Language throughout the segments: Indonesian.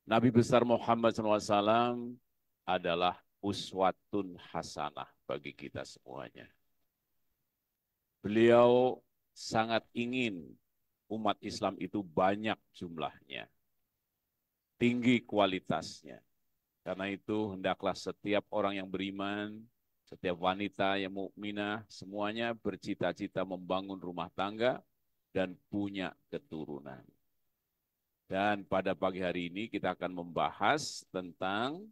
Nabi besar Muhammad SAW adalah uswatun hasanah bagi kita semuanya. Beliau sangat ingin umat Islam itu banyak jumlahnya, tinggi kualitasnya. Karena itu hendaklah setiap orang yang beriman, setiap wanita yang mukminah, semuanya bercita-cita membangun rumah tangga dan punya keturunan. Dan pada pagi hari ini kita akan membahas tentang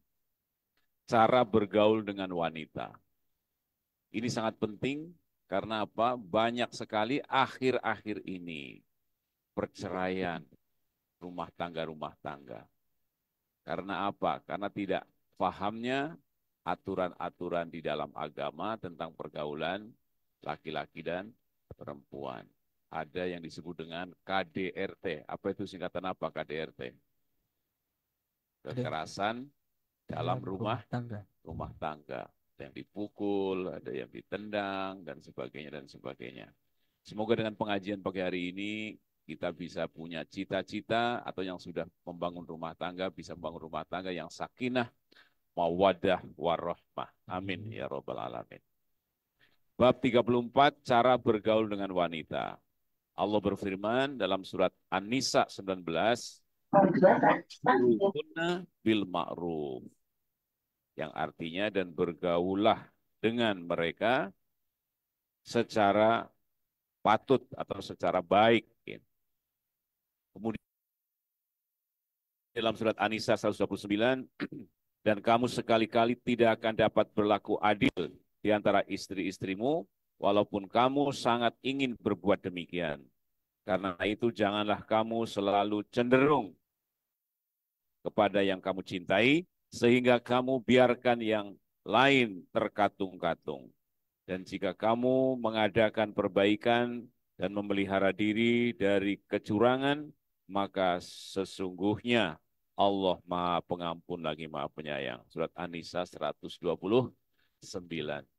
cara bergaul dengan wanita. Ini sangat penting karena apa? Banyak sekali akhir-akhir ini perceraian rumah tangga. Karena apa? Karena tidak pahamnya aturan-aturan di dalam agama tentang pergaulan laki-laki dan perempuan. Ada yang disebut dengan KDRT. Apa itu singkatan apa KDRT? Ada Kekerasan dalam dalam rumah tangga. rumah tangga. Ada yang dipukul, ada yang ditendang, dan sebagainya, dan sebagainya. Semoga dengan pengajian pagi hari ini kita bisa punya cita-cita atau yang sudah membangun rumah tangga bisa membangun rumah tangga yang sakinah, mawaddah, warahmah. Amin Amin. ya robbal alamin. Bab 34, cara bergaul dengan wanita. Allah berfirman dalam surat An-Nisa 19, "Wa'ashiruhunna bil ma'ruf." Yang artinya dan bergaullah dengan mereka secara patut atau secara baik. Kemudian dalam surat An-Nisa 129, dan kamu sekali-kali tidak akan dapat berlaku adil di antara istri-istrimu, walaupun kamu sangat ingin berbuat demikian. Karena itu janganlah kamu selalu cenderung kepada yang kamu cintai, sehingga kamu biarkan yang lain terkatung-katung. Dan jika kamu mengadakan perbaikan dan memelihara diri dari kecurangan, maka sesungguhnya Allah Maha Pengampun lagi Maha Penyayang. Surat An-Nisa 129.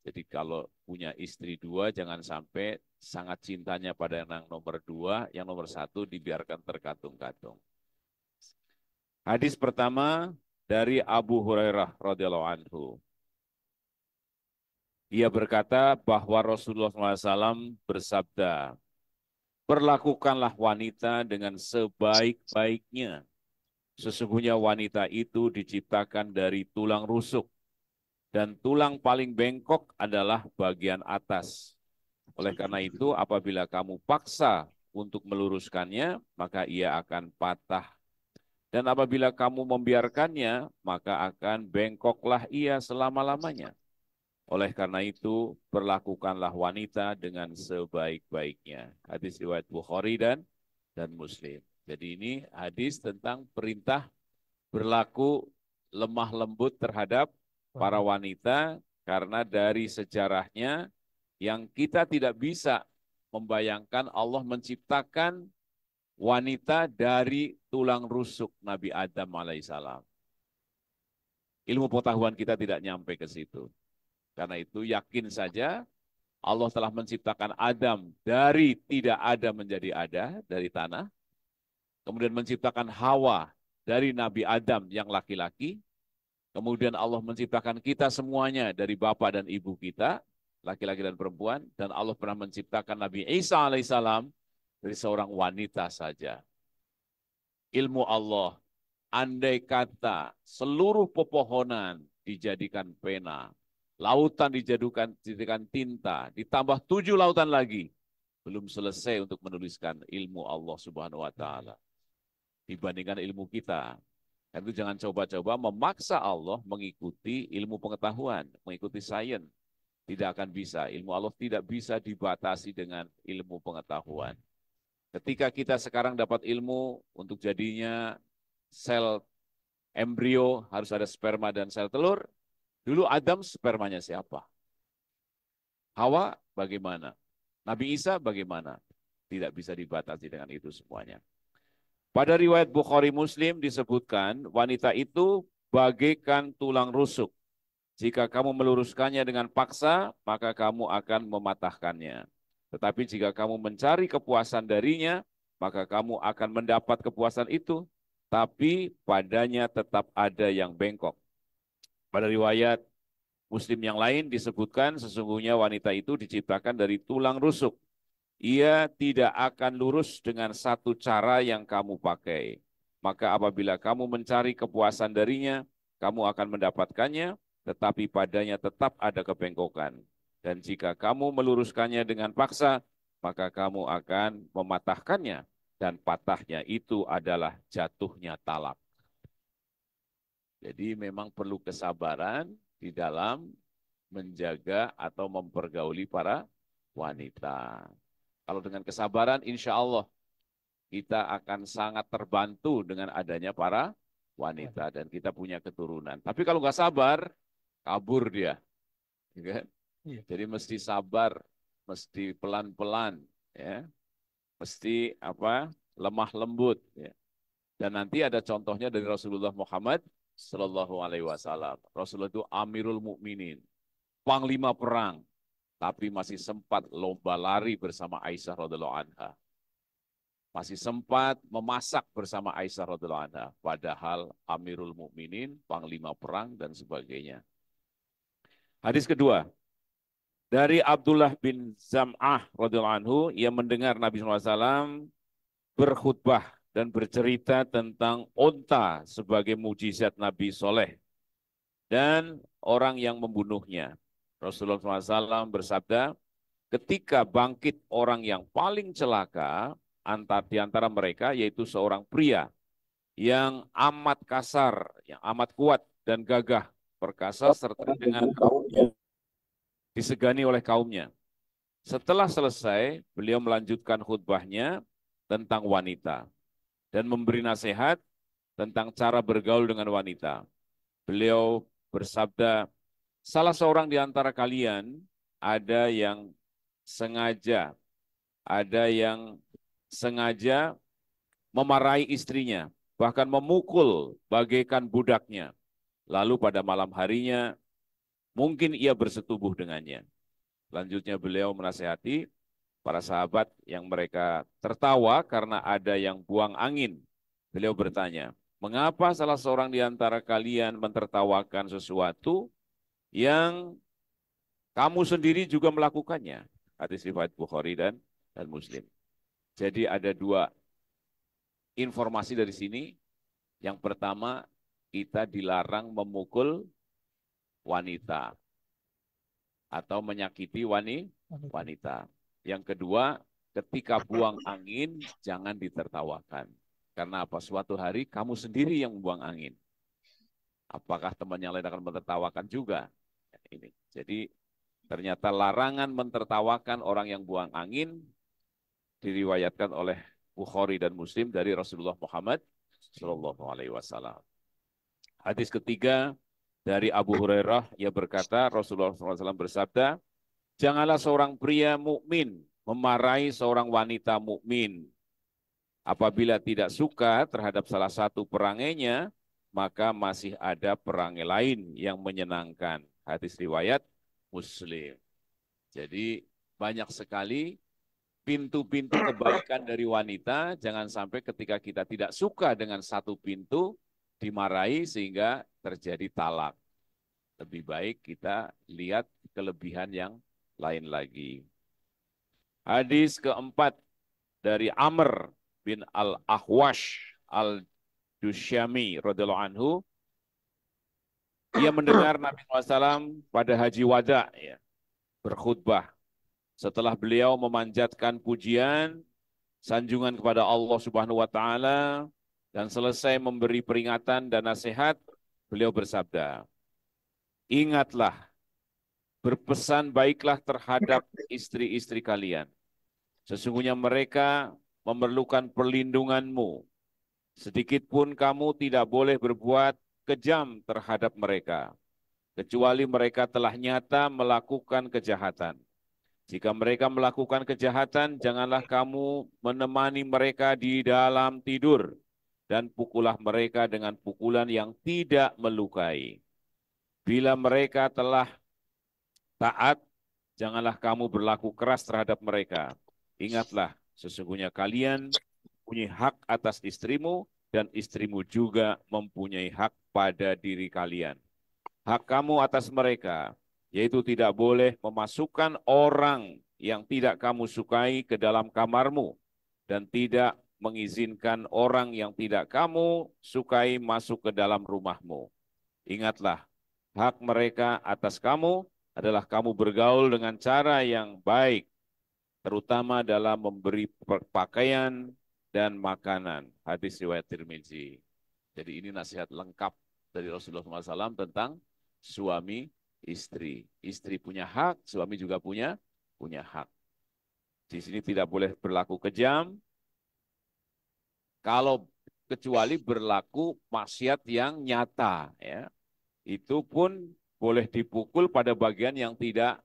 Jadi kalau punya istri dua, jangan sampai sangat cintanya pada yang nomor dua, yang nomor satu dibiarkan terkatung-katung. Hadis pertama dari Abu Hurairah radhiyallahu anhu. Ia berkata bahwa Rasulullah SAW bersabda, perlakukanlah wanita dengan sebaik-baiknya. Sesungguhnya wanita itu diciptakan dari tulang rusuk, dan tulang paling bengkok adalah bagian atas. Oleh karena itu, apabila kamu paksa untuk meluruskannya, maka ia akan patah. Dan apabila kamu membiarkannya, maka akan bengkoklah ia selama-lamanya. Oleh karena itu, perlakukanlah wanita dengan sebaik-baiknya. Hadis riwayat Bukhari dan Muslim. Jadi ini hadis tentang perintah berlaku lemah lembut terhadap para Wanita. wanita, karena dari sejarahnya yang kita tidak bisa membayangkan Allah menciptakan wanita dari tulang rusuk Nabi Adam alaihissalam. Ilmu pengetahuan kita tidak nyampe ke situ. Karena itu yakin saja Allah telah menciptakan Adam dari tidak ada menjadi ada, dari tanah. Kemudian menciptakan Hawa dari Nabi Adam yang laki-laki. Kemudian Allah menciptakan kita semuanya dari bapak dan ibu kita, laki-laki dan perempuan. Dan Allah pernah menciptakan Nabi Isa alaihissalam dari seorang wanita saja. Ilmu Allah, andai kata seluruh pepohonan dijadikan pena, lautan dijadikan tinta, ditambah 7 lautan lagi, belum selesai untuk menuliskan ilmu Allah Subhanahu wa taala dibandingkan ilmu kita. Dan itu jangan coba-coba memaksa Allah mengikuti ilmu pengetahuan, mengikuti sains. Tidak akan bisa. Ilmu Allah tidak bisa dibatasi dengan ilmu pengetahuan. Ketika kita sekarang dapat ilmu untuk jadinya sel embrio harus ada sperma dan sel telur. Dulu Adam spermanya siapa? Hawa bagaimana? Nabi Isa bagaimana? Tidak bisa dibatasi dengan itu semuanya. Pada riwayat Bukhari Muslim disebutkan wanita itu bagaikan tulang rusuk. Jika kamu meluruskannya dengan paksa, maka kamu akan mematahkannya. Tetapi jika kamu mencari kepuasan darinya, maka kamu akan mendapat kepuasan itu. tapi padanya tetap ada yang bengkok. Pada riwayat Muslim yang lain disebutkan sesungguhnya wanita itu diciptakan dari tulang rusuk. Ia tidak akan lurus dengan satu cara yang kamu pakai. Maka apabila kamu mencari kepuasan darinya, kamu akan mendapatkannya, tetapi padanya tetap ada kebengkokan. Dan jika kamu meluruskannya dengan paksa, maka kamu akan mematahkannya. Dan patahnya itu adalah jatuhnya talak. Jadi memang perlu kesabaran di dalam menjaga atau mempergauli para wanita. Kalau dengan kesabaran, insya Allah kita akan sangat terbantu dengan adanya para wanita dan kita punya keturunan. Tapi kalau nggak sabar, kabur dia. Ya kan? Iya. Jadi mesti sabar, mesti pelan-pelan, ya, mesti lemah lembut. Ya. Dan nanti ada contohnya dari Rasulullah Muhammad Sallallahu Alaihi Wasallam. Rasulullah itu Amirul Mukminin, panglima perang, tapi masih sempat lomba lari bersama Aisyah radhiallahu anha. Masih sempat memasak bersama Aisyah radhiallahu anha, padahal Amirul Mukminin, panglima perang dan sebagainya. Hadis kedua, dari Abdullah bin Zam'ah radhiallahu anhu, ia mendengar Nabi SAW berkhutbah dan bercerita tentang unta sebagai mujizat Nabi Soleh dan orang yang membunuhnya. Rasulullah SAW bersabda, ketika bangkit orang yang paling celaka di antara mereka, yaitu seorang pria yang amat kasar, yang amat kuat dan gagah, perkasa serta dengan kaumnya, disegani oleh kaumnya. Setelah selesai, beliau melanjutkan khutbahnya tentang wanita dan memberi nasihat tentang cara bergaul dengan wanita. Beliau bersabda, salah seorang di antara kalian ada yang sengaja memarahi istrinya, bahkan memukul bagaikan budaknya. Lalu pada malam harinya, mungkin ia bersetubuh dengannya. Lanjutnya beliau menasihati para sahabat yang mereka tertawa karena ada yang buang angin. Beliau bertanya, mengapa salah seorang di antara kalian mentertawakan sesuatu yang kamu sendiri juga melakukannya? Hadis riwayat Bukhari dan Muslim. Jadi ada dua informasi dari sini. Yang pertama, kita dilarang memukul wanita atau menyakiti wanita. Yang kedua, ketika buang angin, jangan ditertawakan. Karena apa? Suatu hari kamu sendiri yang membuang angin. Apakah teman yang lain akan mentertawakan juga? Ini. Jadi ternyata larangan mentertawakan orang yang buang angin diriwayatkan oleh Bukhari dan Muslim dari Rasulullah Muhammad Sallallahu Alaihi Wasallam. Hadis ketiga dari Abu Hurairah, ia berkata, Rasulullah SAW bersabda, janganlah seorang pria mukmin memarahi seorang wanita mukmin. Apabila tidak suka terhadap salah satu perangainya, maka masih ada perangai lain yang menyenangkan. Hadis riwayat Muslim. Jadi banyak sekali pintu-pintu kebaikan dari wanita, jangan sampai ketika kita tidak suka dengan satu pintu, dimarahi sehingga terjadi talak. Lebih baik kita lihat kelebihan yang lain lagi. Hadis keempat dari Amr bin Al-Ahwash Al-Dusyami radhiyallahu anhu, ia mendengar Nabi SAW pada Haji Wada ya, berkhutbah. Setelah beliau memanjatkan pujian, sanjungan kepada Allah Subhanahu wa taala dan selesai memberi peringatan dan nasihat, beliau bersabda, ingatlah, berpesan baiklah terhadap istri-istri kalian. Sesungguhnya mereka memerlukan perlindunganmu. Sedikit pun kamu tidak boleh berbuat kejam terhadap mereka, kecuali mereka telah nyata melakukan kejahatan. Jika mereka melakukan kejahatan, janganlah kamu menemani mereka di dalam tidur, dan pukullah mereka dengan pukulan yang tidak melukai. Bila mereka telah taat, janganlah kamu berlaku keras terhadap mereka. Ingatlah, sesungguhnya kalian punya hak atas istrimu, dan istrimu juga mempunyai hak pada diri kalian. Hak kamu atas mereka, yaitu tidak boleh memasukkan orang yang tidak kamu sukai ke dalam kamarmu, dan tidak mengizinkan orang yang tidak kamu sukai masuk ke dalam rumahmu. Ingatlah, hak mereka atas kamu adalah kamu bergaul dengan cara yang baik, terutama dalam memberi pakaian dan makanan. Hadis riwayat Tirmizi. Jadi ini nasihat lengkap dari Rasulullah SAW tentang suami istri. Istri punya hak, suami juga punya hak. Di sini tidak boleh berlaku kejam, kalau kecuali berlaku maksiat yang nyata, ya. Itu pun boleh dipukul pada bagian yang tidak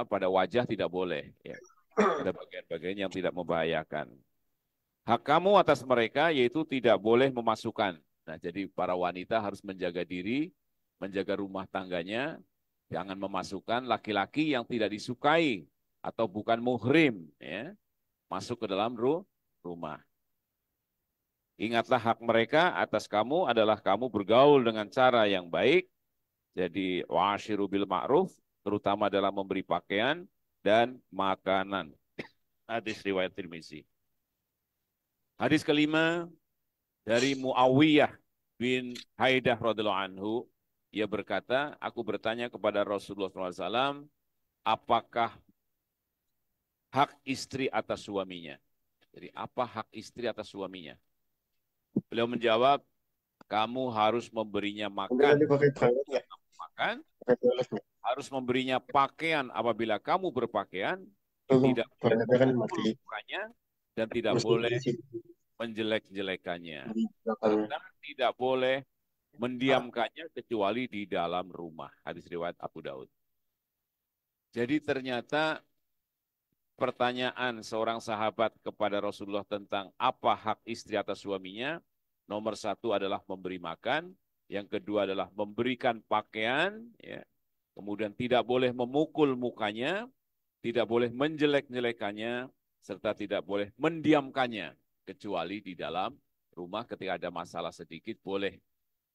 pada wajah tidak boleh, ya. Pada bagian-bagian yang tidak membahayakan. Hak kamu atas mereka yaitu tidak boleh memasukkan. Nah, jadi para wanita harus menjaga diri, menjaga rumah tangganya, jangan memasukkan laki-laki yang tidak disukai atau bukan muhrim, ya, masuk ke dalam rumah. Ingatlah hak mereka atas kamu adalah kamu bergaul dengan cara yang baik. Jadi wa'ashiru bil ma'ruf, terutama dalam memberi pakaian dan makanan. Hadis riwayat Tirmizi. Hadis kelima dari Muawiyah bin Haidah radhiyallahu anhu, ia berkata, aku bertanya kepada Rasulullah SAW, apakah hak istri atas suaminya? Jadi apa hak istri atas suaminya? Beliau menjawab, kamu harus memberinya makan, harus memberinya pakaian apabila kamu berpakaian, tidak boleh memukanya dan tidak boleh menjelek-jelekannya, dan tidak boleh mendiamkannya kecuali di dalam rumah. Hadis riwayat Abu Daud. Jadi ternyata pertanyaan seorang sahabat kepada Rasulullah tentang apa hak istri atas suaminya, nomor satu adalah memberi makan, yang kedua adalah memberikan pakaian, ya. Kemudian tidak boleh memukul mukanya, tidak boleh menjelek-jelekannya, serta tidak boleh mendiamkannya, kecuali di dalam rumah ketika ada masalah sedikit boleh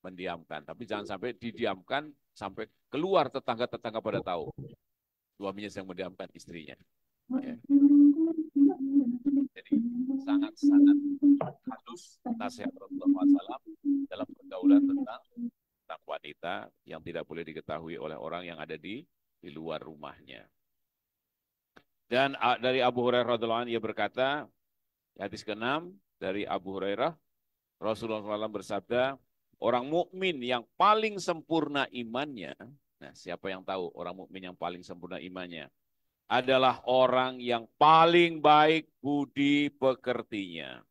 mendiamkan. Tapi jangan sampai didiamkan sampai keluar tetangga-tetangga pada tahu suaminya yang mendiamkan istrinya. Ya. Jadi sangat-sangat halus nasihat Rasulullah SAW dalam pergaulan tentang wanita yang tidak boleh diketahui oleh orang yang ada di luar rumahnya. Dan dari Abu Hurairah radhiyallahu anhu ia berkata, hadis ke-6 dari Abu Hurairah, Rasulullah SAW bersabda, orang mukmin yang paling sempurna imannya, nah siapa yang tahu orang mukmin yang paling sempurna imannya? Adalah orang yang paling baik budi pekertinya.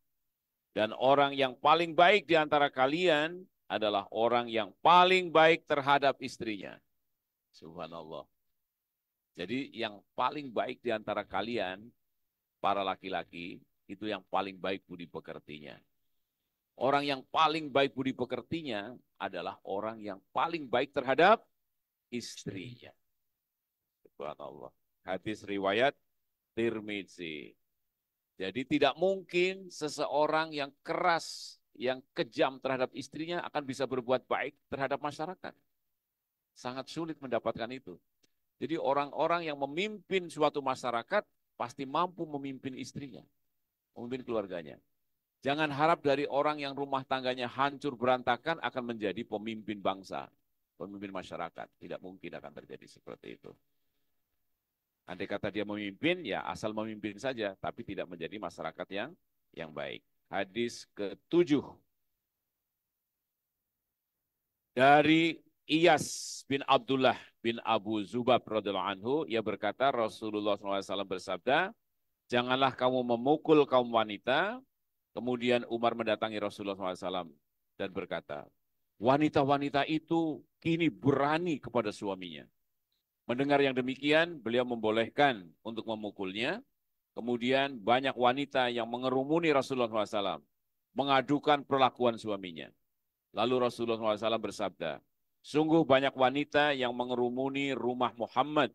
Dan orang yang paling baik di antara kalian adalah orang yang paling baik terhadap istrinya. Subhanallah. Jadi yang paling baik di antara kalian, para laki-laki, itu yang paling baik budi pekertinya. Orang yang paling baik budi pekertinya adalah orang yang paling baik terhadap istrinya. Subhanallah. Hadis riwayat Tirmizi. Jadi tidak mungkin seseorang yang keras, yang kejam terhadap istrinya akan bisa berbuat baik terhadap masyarakat. Sangat sulit mendapatkan itu. Jadi orang-orang yang memimpin suatu masyarakat pasti mampu memimpin istrinya, memimpin keluarganya. Jangan harap dari orang yang rumah tangganya hancur berantakan akan menjadi pemimpin bangsa, pemimpin masyarakat. Tidak mungkin akan terjadi seperti itu. Andai kata dia memimpin, ya asal memimpin saja, tapi tidak menjadi masyarakat yang baik. Hadis ke-7 dari Iyas bin Abdullah bin Abu Zubab radhiyallahu anhu, ia berkata Rasulullah SAW bersabda, janganlah kamu memukul kaum wanita. Kemudian Umar mendatangi Rasulullah SAW dan berkata, wanita-wanita itu kini berani kepada suaminya. Mendengar yang demikian, beliau membolehkan untuk memukulnya. Kemudian banyak wanita yang mengerumuni Rasulullah SAW, mengadukan perlakuan suaminya. Lalu Rasulullah SAW bersabda, sungguh banyak wanita yang mengerumuni rumah Muhammad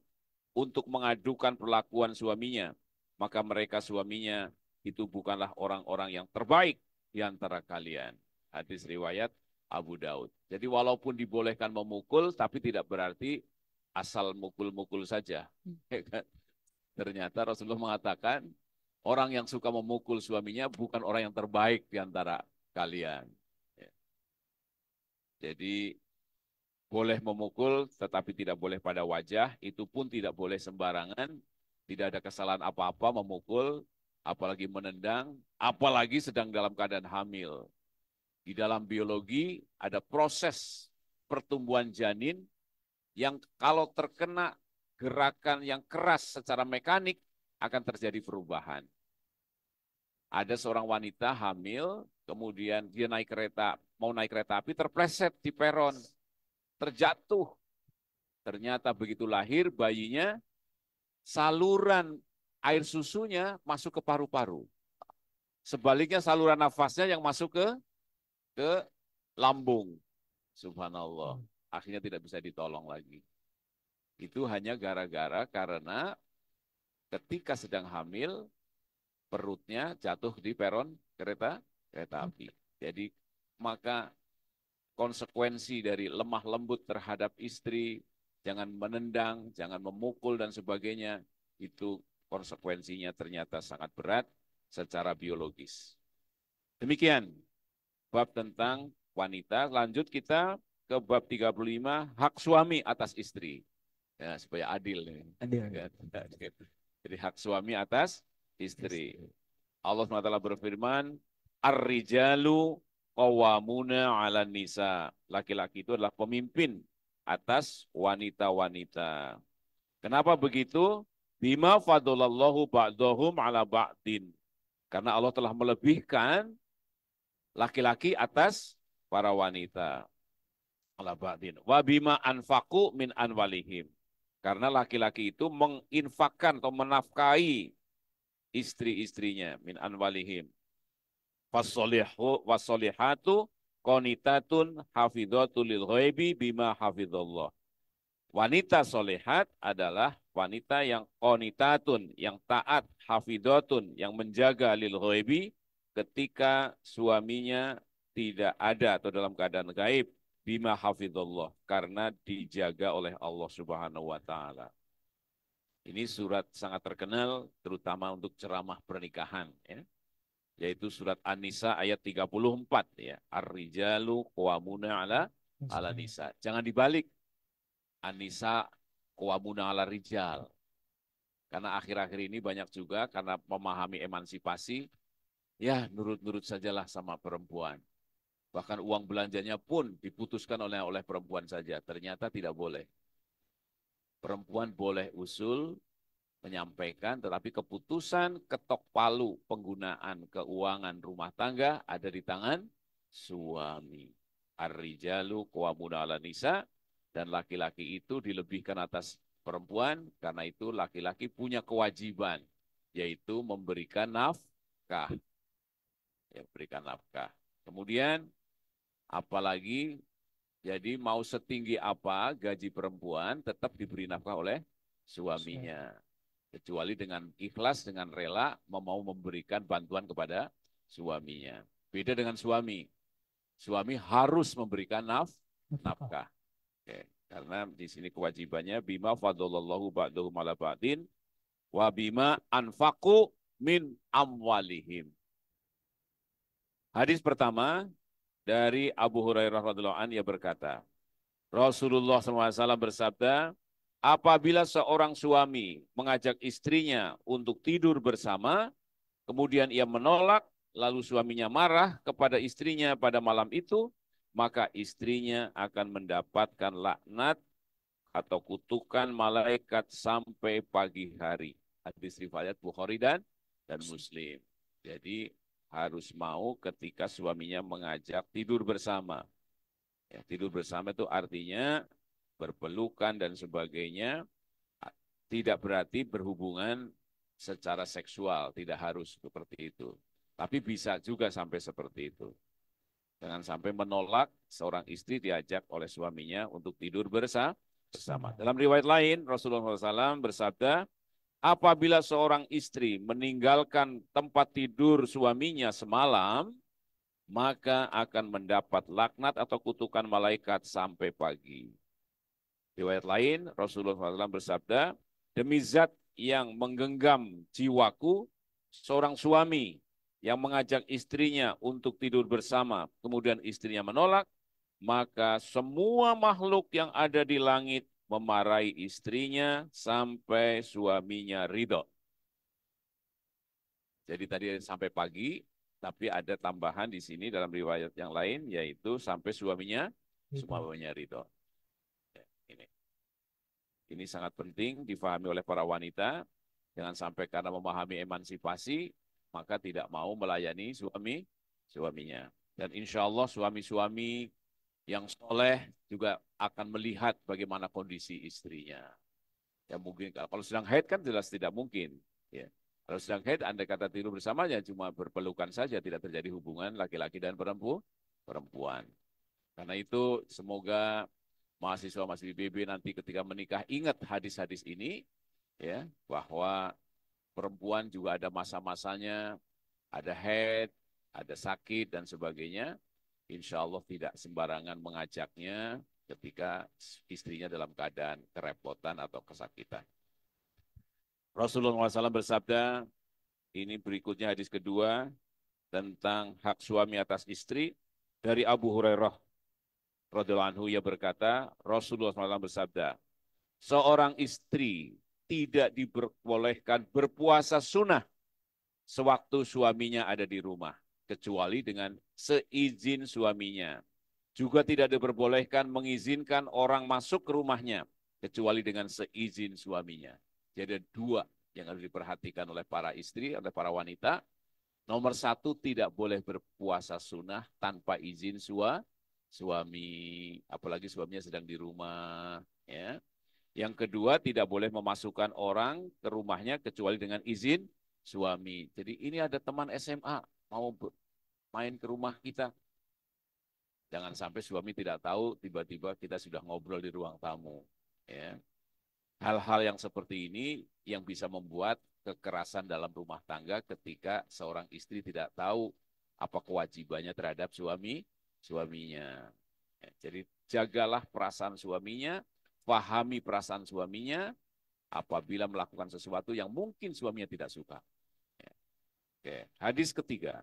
untuk mengadukan perlakuan suaminya. Maka mereka suaminya itu bukanlah orang-orang yang terbaik di antara kalian. Hadis riwayat Abu Daud. Jadi walaupun dibolehkan memukul, tapi tidak berarti asal mukul-mukul saja. Ya kan? Ternyata Rasulullah mengatakan, orang yang suka memukul suaminya bukan orang yang terbaik di antara kalian. Ya. Jadi boleh memukul, tetapi tidak boleh pada wajah. Itu pun tidak boleh sembarangan. Tidak ada kesalahan apa-apa memukul, apalagi menendang, apalagi sedang dalam keadaan hamil. Di dalam biologi ada proses pertumbuhan janin yang kalau terkena gerakan yang keras secara mekanik akan terjadi perubahan. Ada seorang wanita hamil, kemudian dia naik kereta, mau naik kereta api, terpleset di peron, terjatuh. Ternyata begitu lahir bayinya, saluran air susunya masuk ke paru-paru. Sebaliknya saluran nafasnya yang masuk ke lambung. Subhanallah. Akhirnya tidak bisa ditolong lagi. Itu hanya gara-gara karena ketika sedang hamil, perutnya jatuh di peron kereta api. Jadi maka konsekuensi dari lemah lembut terhadap istri, jangan menendang, jangan memukul dan sebagainya, itu konsekuensinya ternyata sangat berat secara biologis. Demikian bab tentang wanita. Lanjut kita ke bab 35, hak suami atas istri. Ya, supaya adil. Adil. Jadi hak suami atas istri. Allah SWT berfirman, Ar-rijalu qawwamuna 'alan nisa. Laki-laki itu adalah pemimpin atas wanita-wanita. Kenapa begitu? Bima fadlallahu ba'dahum 'ala ba'din. Karena Allah telah melebihkan laki-laki atas para wanita. Ala ba'din. Wa bima anfaqu min anwalihim. Karena laki-laki itu menginfakkan atau menafkahi istri-istrinya min anwalihim. Fasolihatu qanitatun hafidhatul lil ghaibi bima hafidhallah. Wanita solehat adalah wanita yang qanitatun, yang taat, hafidhatun, yang menjaga lil ghaibi ketika suaminya tidak ada atau dalam keadaan gaib, bima hafidhallah, karena dijaga oleh Allah Subhanahu wa taala. Ini surat sangat terkenal terutama untuk ceramah pernikahan, ya. Yaitu surat An-Nisa ayat 34, ya. Ar-rijalu qawwamuna 'ala nisa. Jangan dibalik. An-Nisa qawwamuna 'ala rijal. Karena akhir-akhir ini banyak juga karena memahami emansipasi, ya nurut-nurut sajalah sama perempuan. Bahkan uang belanjanya pun diputuskan oleh perempuan saja. Ternyata tidak boleh. Perempuan boleh usul, menyampaikan, tetapi keputusan ketok palu penggunaan keuangan rumah tangga ada di tangan suami. Ar-rijalu qawwamuna 'ala nisa, dan laki-laki itu dilebihkan atas perempuan, karena itu laki-laki punya kewajiban, yaitu memberikan nafkah. Ya, berikan nafkah. Kemudian apalagi, jadi mau setinggi apa gaji perempuan tetap diberi nafkah oleh suaminya. Kecuali dengan ikhlas, dengan rela mau memberikan bantuan kepada suaminya. Beda dengan suami. Suami harus memberikan nafkah. Oke. Karena di sini kewajibannya bima fadlallahu ba'dahum 'ala ba'din wa bima anfaqu min amwalihim. Hadis pertama dari Abu Hurairah radhiyallahu anhu, ia berkata, Rasulullah SAW bersabda, apabila seorang suami mengajak istrinya untuk tidur bersama, kemudian ia menolak, lalu suaminya marah kepada istrinya pada malam itu, maka istrinya akan mendapatkan laknat atau kutukan malaikat sampai pagi hari. Hadis riwayat Bukhari dan Muslim. Jadi harus mau ketika suaminya mengajak tidur bersama. Ya, tidur bersama itu artinya berpelukan dan sebagainya, tidak berarti berhubungan secara seksual, tidak harus seperti itu. Tapi bisa juga sampai seperti itu. Jangan sampai menolak seorang istri diajak oleh suaminya untuk tidur bersama. Dalam riwayat lain, Rasulullah SAW bersabda, apabila seorang istri meninggalkan tempat tidur suaminya semalam, maka akan mendapat laknat atau kutukan malaikat sampai pagi. Riwayat lain, Rasulullah SAW bersabda, demi zat yang menggenggam jiwaku, seorang suami yang mengajak istrinya untuk tidur bersama, kemudian istrinya menolak, maka semua makhluk yang ada di langit memarahi istrinya sampai suaminya ridho. Jadi tadi sampai pagi, tapi ada tambahan di sini dalam riwayat yang lain, yaitu sampai suaminya ridho. Ya, ini sangat penting difahami oleh para wanita. Jangan sampai karena memahami emansipasi, maka tidak mau melayani suaminya. Dan insya Allah suami-suami yang soleh juga akan melihat bagaimana kondisi istrinya. Ya mungkin kalau sedang haid kan jelas tidak mungkin. Ya. Kalau sedang haid, andai kata tidur bersamanya cuma berpelukan saja, tidak terjadi hubungan laki-laki dan perempuan. Karena itu semoga mahasiswa-mahasiswi BB nanti ketika menikah ingat hadis-hadis ini, ya, bahwa perempuan juga ada masa-masanya, ada haid, ada sakit dan sebagainya. Insya Allah tidak sembarangan mengajaknya ketika istrinya dalam keadaan kerepotan atau kesakitan. Rasulullah SAW bersabda, ini berikutnya hadis kedua tentang hak suami atas istri dari Abu Hurairah radhiyallahu anhu, ia berkata, Rasulullah SAW bersabda, seorang istri tidak diperbolehkan berpuasa sunnah sewaktu suaminya ada di rumah, kecuali dengan seizin suaminya. Juga tidak diperbolehkan mengizinkan orang masuk ke rumahnya, kecuali dengan seizin suaminya. Jadi ada dua yang harus diperhatikan oleh para istri, oleh para wanita. Nomor satu, tidak boleh berpuasa sunnah tanpa izin suami, apalagi suaminya sedang di rumah. Ya. Yang kedua, tidak boleh memasukkan orang ke rumahnya kecuali dengan izin suami. Jadi ini ada teman SMA mau main ke rumah kita. Jangan sampai suami tidak tahu, tiba-tiba kita sudah ngobrol di ruang tamu. Ya. Hal-hal yang seperti ini yang bisa membuat kekerasan dalam rumah tangga ketika seorang istri tidak tahu apa kewajibannya terhadap suaminya. Ya, jadi jagalah perasaan suaminya, pahami perasaan suaminya apabila melakukan sesuatu yang mungkin suaminya tidak suka. Ya. Oke. Hadis ketiga.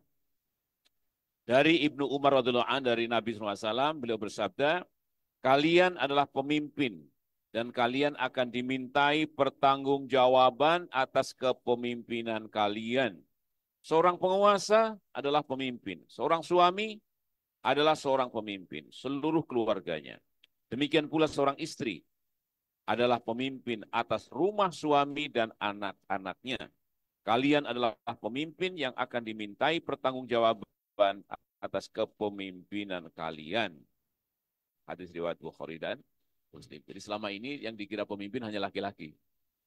Dari Ibnu Umar radhiyallahu anhu, dari Nabi SAW, beliau bersabda, kalian adalah pemimpin dan kalian akan dimintai pertanggungjawaban atas kepemimpinan kalian. Seorang penguasa adalah pemimpin, seorang suami adalah seorang pemimpin, seluruh keluarganya. Demikian pula seorang istri adalah pemimpin atas rumah suami dan anak-anaknya. Kalian adalah pemimpin yang akan dimintai pertanggungjawaban atas kepemimpinan kalian. Hadis riwayat Bukhari dan Muslim. Jadi selama ini yang dikira pemimpin hanya laki-laki.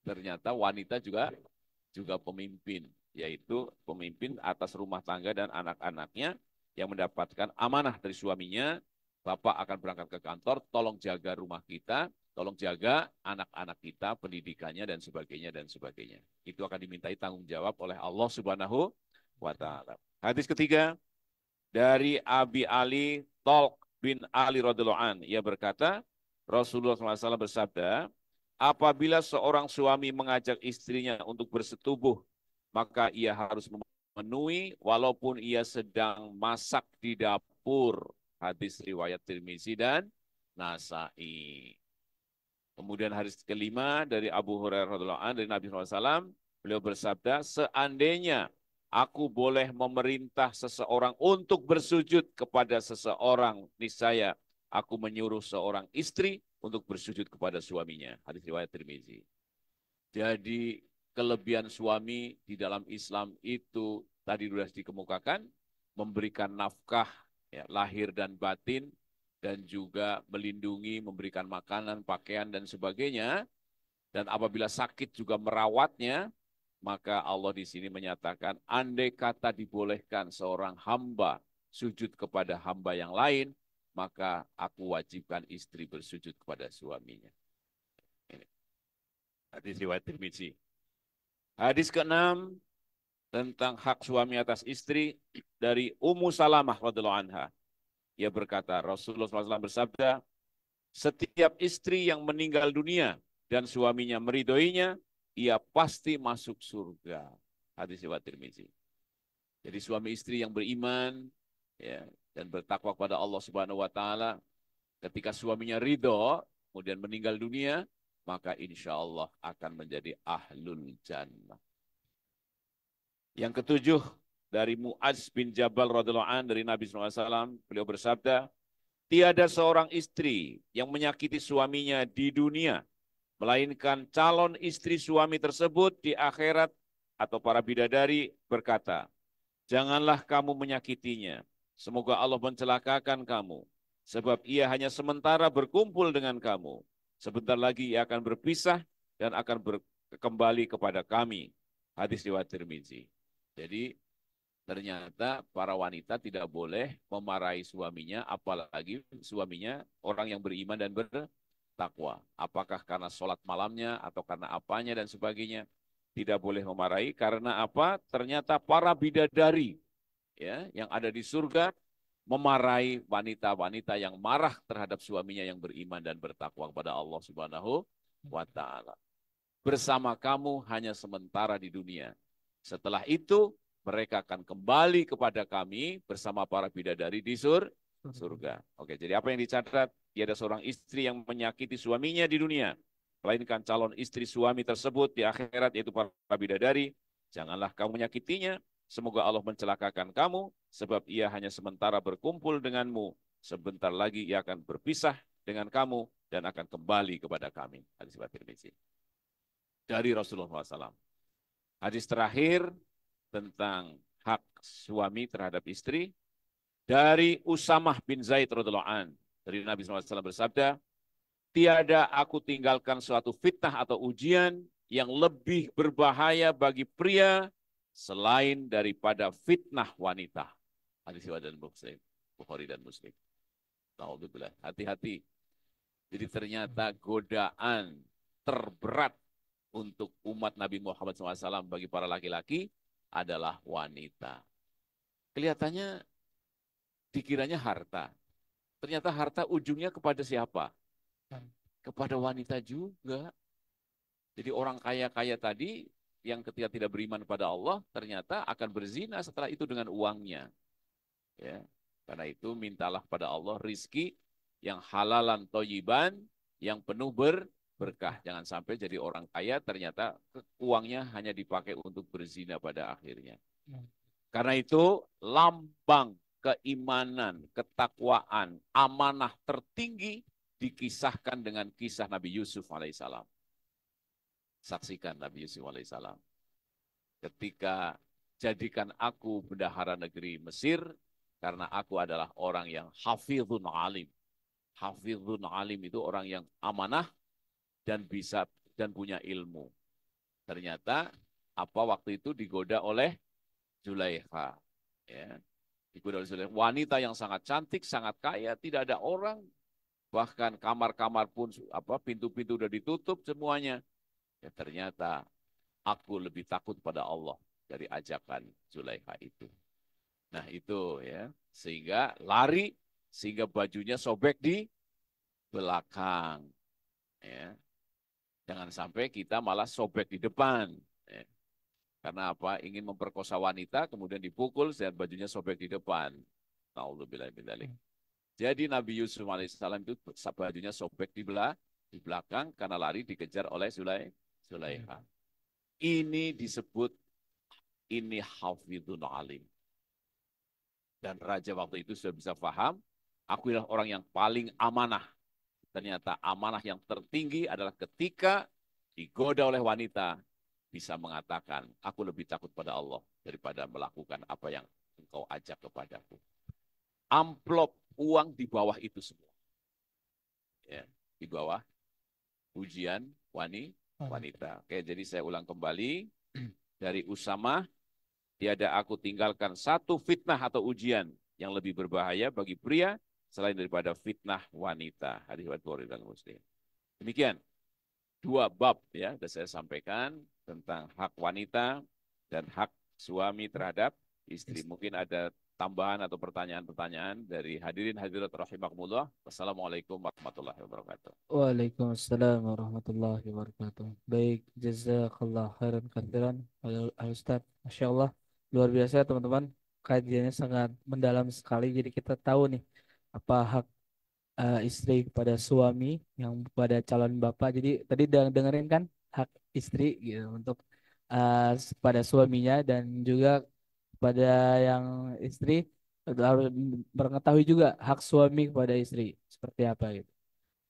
Ternyata wanita juga pemimpin, yaitu pemimpin atas rumah tangga dan anak-anaknya yang mendapatkan amanah dari suaminya. Bapak akan berangkat ke kantor, tolong jaga rumah kita, tolong jaga anak-anak kita, pendidikannya dan sebagainya dan sebagainya. Itu akan dimintai tanggung jawab oleh Allah Subhanahu wa taala. Hadis ketiga dari Abi Ali Talq bin Ali radhiyallahu an, ia berkata, Rasulullah SAW bersabda, apabila seorang suami mengajak istrinya untuk bersetubuh, maka ia harus memenuhi walaupun ia sedang masak di dapur. Hadis riwayat Tirmizi dan Nasai. Kemudian hadis kelima dari Abu Hurairah radhiyallahu anhu, dari Nabi SAW, beliau bersabda, seandainya aku boleh memerintah seseorang untuk bersujud kepada seseorang, niscaya aku menyuruh seorang istri untuk bersujud kepada suaminya. Hadis riwayat Tirmizi. Jadi kelebihan suami di dalam Islam itu tadi sudah dikemukakan, memberikan nafkah, ya, lahir dan batin, dan juga melindungi, memberikan makanan, pakaian, dan sebagainya. Dan apabila sakit juga merawatnya, maka Allah di sini menyatakan, andai kata dibolehkan seorang hamba sujud kepada hamba yang lain, maka aku wajibkan istri bersujud kepada suaminya. Ini. Hadis riwayat Tirmizi. Hadis ke-6 tentang hak suami atas istri dari Ummu Salamah radhiyallahu anha. Ia berkata, Rasulullah SAW bersabda, setiap istri yang meninggal dunia dan suaminya meridhoinya, ia pasti masuk surga. Hadis riwayat Tirmizi. Jadi suami istri yang beriman ya, dan bertakwa kepada Allah Subhanahu wa taala, ketika suaminya ridho kemudian meninggal dunia, maka insya Allah akan menjadi ahlul jannah. Yang ketujuh dari Mu'adz bin Jabal radhiyallahu an dari Nabi SAW, beliau bersabda, tiada seorang istri yang menyakiti suaminya di dunia, melainkan calon istri suami tersebut di akhirat atau para bidadari berkata, janganlah kamu menyakitinya, semoga Allah mencelakakan kamu, sebab ia hanya sementara berkumpul dengan kamu, sebentar lagi ia akan berpisah dan akan kembali kepada kami. Hadis riwayat Tirmizi. Jadi ternyata para wanita tidak boleh memarahi suaminya, apalagi suaminya orang yang beriman dan bertakwa. Apakah karena sholat malamnya atau karena apanya dan sebagainya. Tidak boleh memarahi karena apa? Ternyata para bidadari ya, yang ada di surga memarahi wanita-wanita yang marah terhadap suaminya yang beriman dan bertakwa kepada Allah Subhanahu wa taala. Bersama kamu hanya sementara di dunia. Setelah itu mereka akan kembali kepada kami bersama para bidadari di surga. Oke, jadi apa yang dicatat? Tiada seorang istri yang menyakiti suaminya di dunia, melainkan calon istri suami tersebut di akhirat, yaitu para bidadari. Janganlah kamu menyakitinya. Semoga Allah mencelakakan kamu, sebab ia hanya sementara berkumpul denganmu. Sebentar lagi ia akan berpisah dengan kamu dan akan kembali kepada kami. Hadis riwayat Tirmizi. Dari Rasulullah SAW. Hadis terakhir tentang hak suami terhadap istri dari Usamah bin Zaid radhiyallahu an dari Nabi SAW bersabda, tiada aku tinggalkan suatu fitnah atau ujian yang lebih berbahaya bagi pria selain daripada fitnah wanita. Hadis riwayat Muslim, Bukhari dan Muslim. Alhamdulillah, hati-hati. Jadi ternyata godaan terberat untuk umat Nabi Muhammad SAW bagi para laki-laki adalah wanita. Kelihatannya dikiranya harta. Ternyata harta ujungnya kepada siapa? Kepada wanita juga. Jadi orang kaya-kaya tadi yang ketika tidak beriman pada Allah ternyata akan berzina setelah itu dengan uangnya. Ya. Karena itu mintalah pada Allah rizki yang halalan toyiban, yang penuh berkah. Jangan sampai jadi orang kaya ternyata uangnya hanya dipakai untuk berzina pada akhirnya. Karena itu lambang keimanan, ketakwaan, amanah tertinggi dikisahkan dengan kisah Nabi Yusuf alaihissalam. Saksikan Nabi Yusuf alaihissalam. Ketika jadikan aku bendahara negeri Mesir, karena aku adalah orang yang hafizun alim. Hafizun alim itu orang yang amanah dan bisa dan punya ilmu. Ternyata apa waktu itu digoda oleh Zulaikha. Ya. Digoda oleh Zulaikha. Wanita yang sangat cantik, sangat kaya, tidak ada orang. Bahkan kamar-kamar pun pintu-pintu sudah ditutup semuanya. Ya, ternyata aku lebih takut pada Allah dari ajakan Zulaikha itu. Nah itu ya, sehingga lari, sehingga bajunya sobek di belakang. Ya. Jangan sampai kita malah sobek di depan. Ya. Karena apa? Ingin memperkosa wanita, kemudian dipukul, dan bajunya sobek di depan. Na'udzubillah min dzalik. Jadi Nabi Yusuf alaihissalam itu bajunya sobek di belakang karena lari dikejar oleh Zulaikha. Ini disebut ini hafidhun alim. Dan raja waktu itu sudah bisa paham, aku adalah orang yang paling amanah. Ternyata amanah yang tertinggi adalah ketika digoda oleh wanita, bisa mengatakan, aku lebih takut pada Allah daripada melakukan apa yang engkau ajak kepadaku. Amplop uang di bawah itu semua. Ya, di bawah ujian wanita. Oke, jadi saya ulang kembali. Dari Usamah, tiada aku tinggalkan satu fitnah atau ujian yang lebih berbahaya bagi pria selain daripada fitnah wanita. Hadis riwayat Bukhari dan Muslim. Demikian dua bab ya sudah saya sampaikan tentang hak wanita dan hak suami terhadap istri. Mungkin ada tambahan atau pertanyaan-pertanyaan dari hadirin hadirat rahimakumullah. Wassalamualaikum warahmatullahi wabarakatuh. Waalaikumsalam warahmatullahi wabarakatuh. Baik, jazakallah khairan katsiran Al Ustaz. Masya Allah, luar biasa teman-teman. Kajiannya sangat mendalam sekali. Jadi kita tahu nih apa hak istri kepada suami yang pada calon bapak. Jadi tadi dengerin kan hak istri gitu untuk pada suaminya dan juga pada yang istri harus mengetahui juga hak suami kepada istri seperti apa gitu.